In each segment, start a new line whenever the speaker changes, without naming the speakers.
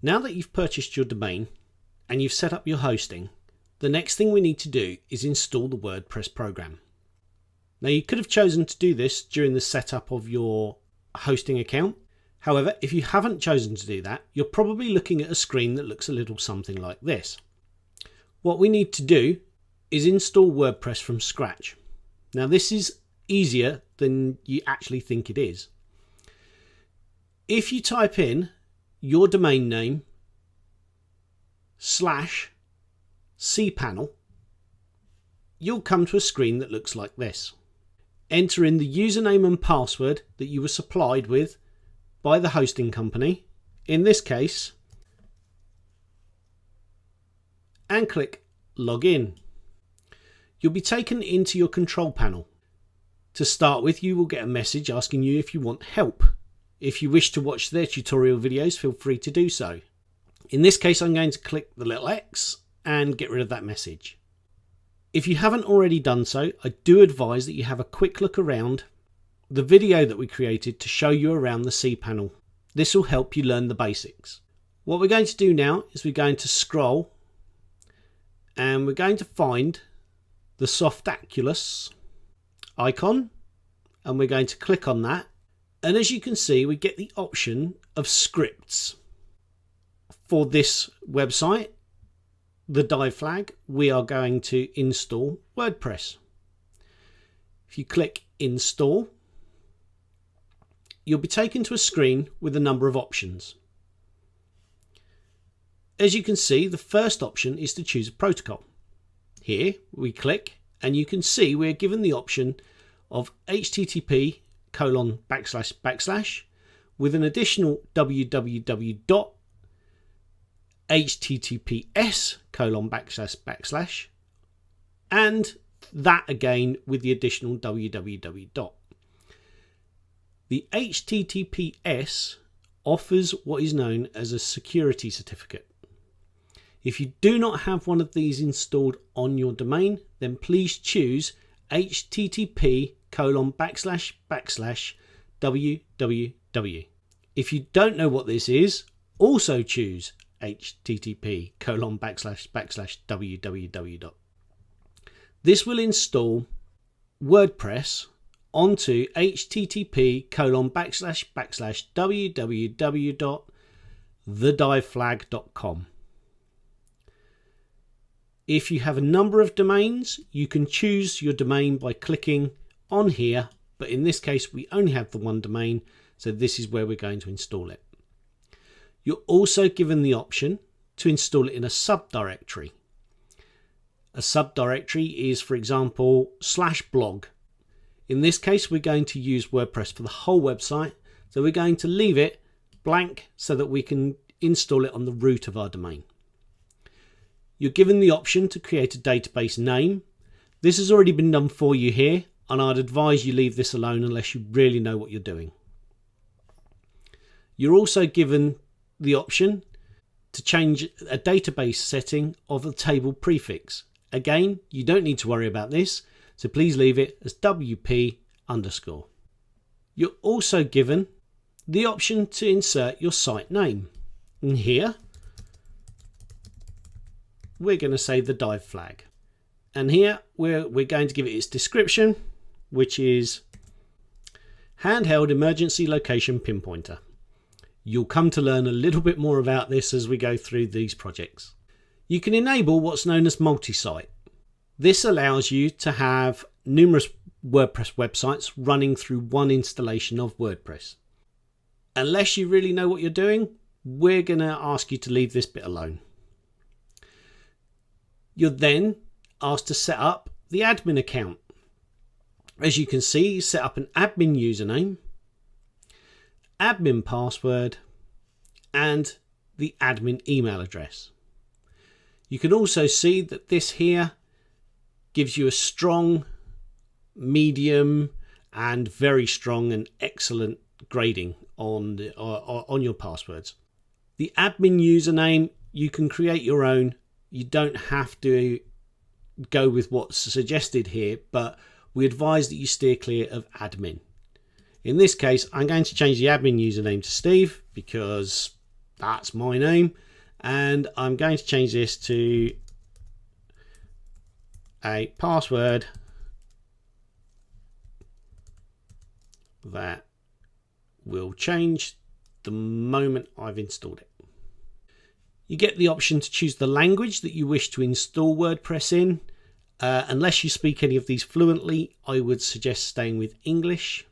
Now that you've purchased your domain and you've set up your hosting, the next thing we need to do is install the WordPress program. Now you could have chosen to do this during the setup of your hosting account. However, if you haven't chosen to do that, you're probably looking at a screen that looks a little something like this. What we need to do is install WordPress from scratch. Now this is easier than you actually think it is. If you type in your domain name /cpanel, you'll come to a screen that looks like this. Enter in the username and password that you were supplied with by the hosting company, in this case, and click Login. You'll be taken into your control panel. To start with, you will get a message asking you if you want help. If you wish to watch their tutorial videos, feel free to do so. In this case, I'm going to click the little X and get rid of that message. If you haven't already done so, I do advise that you have a quick look around the video that we created to show you around the cPanel. This will help you learn the basics. What we're going to do now is we're going to scroll and we're going to find the Softaculous icon and we're going to click on that. And as you can see, we get the option of scripts. For this website, the dive flag, we are going to install WordPress. If you click Install, you'll be taken to a screen with a number of options. As you can see, the first option is to choose a protocol. Here we click and you can see we're given the option of http:// with an additional www.https:// and that again with the additional www. The HTTPS offers what is known as a security certificate. If you do not have one of these installed on your domain, then please choose http:// If you don't know what this is, also choose http:// This will install WordPress onto http:// If you have a number of domains, you can choose your domain by clicking on here, but in this case we only have the one domain, so this is where we're going to install it. You're also given the option to install it in a subdirectory. A subdirectory is, for example, /blog. In this case, we're going to use WordPress for the whole website, so we're going to leave it blank so that we can install it on the root of our domain. You're given the option to create a database name. This has already been done for you here, and I'd advise you leave this alone unless you really know what you're doing. You're also given the option to change a database setting of a table prefix. Again, you don't need to worry about this, so please leave it as WP_. You're also given the option to insert your site name. And here, we're going to say the dive flag. And here, we're going to give it its description, which is handheld emergency location pinpointer. You'll come to learn a little bit more about this as we go through these projects. You can enable what's known as multi-site. This allows you to have numerous WordPress websites running through one installation of WordPress. Unless you really know what you're doing, we're going to ask you to leave this bit alone. You're then asked to set up the admin account. As you can see, you set up an admin username, admin password, and the admin email address. You can also see that this here gives you a strong, medium, and very strong and excellent grading on your passwords. The admin username, you can create your own. You don't have to go with what's suggested here, but we advise that you steer clear of admin. In this case, I'm going to change the admin username to Steve because That's my name, and I'm going to change this to a password that will change the moment I've installed it. You get the option to choose the language that you wish to install WordPress in. Unless you speak any of these fluently, I would suggest staying with English.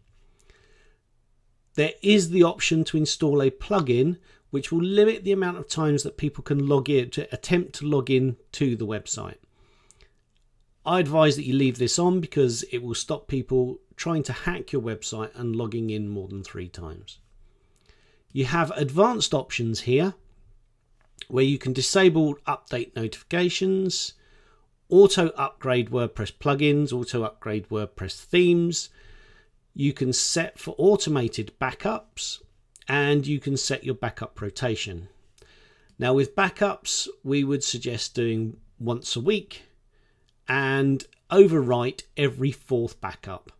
There is the option to install a plugin which will limit the amount of times that people can log in to attempt to log in to the website. I advise that you leave this on because it will stop people trying to hack your website and logging in more than 3 times. You have advanced options here where you can disable update notifications, auto upgrade WordPress plugins, auto upgrade WordPress themes. You can set for automated backups, and you can set your backup rotation. Now with backups, we would suggest doing once a week and overwrite every 4th backup.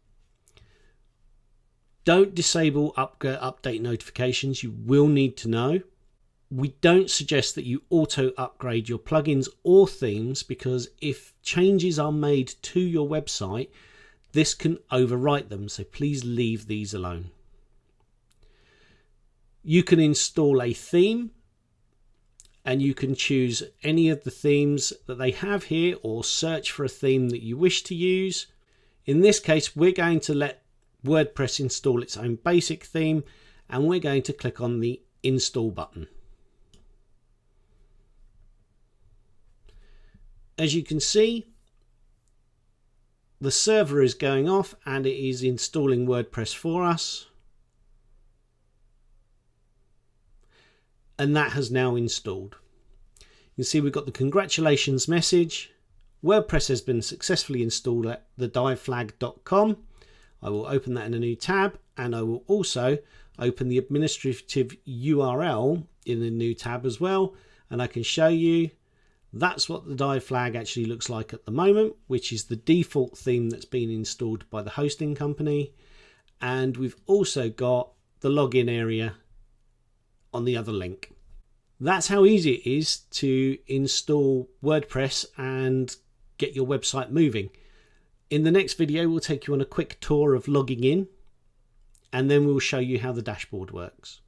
Don't disable update notifications. You will need to know. We don't suggest that you auto upgrade your plugins or themes because if changes are made to your website, this can overwrite them. So please leave these alone. You can install a theme and you can choose any of the themes that they have here or search for a theme that you wish to use. In this case, we're going to let WordPress install its own basic theme and we're going to click on the install button. As you can see, the server is going off and it is installing WordPress for us. And that has now installed. You can see we've got the congratulations message. WordPress has been successfully installed at thediveflag.com. I will open that in a new tab and I will also open the administrative URL in the new tab as well. And I can show you that's what the dive flag actually looks like at the moment, which is the default theme that's been installed by the hosting company. And we've also got the login area on the other link. That's how easy it is to install WordPress and get your website moving. In the next video, we'll take you on a quick tour of logging in, and then we'll show you how the dashboard works.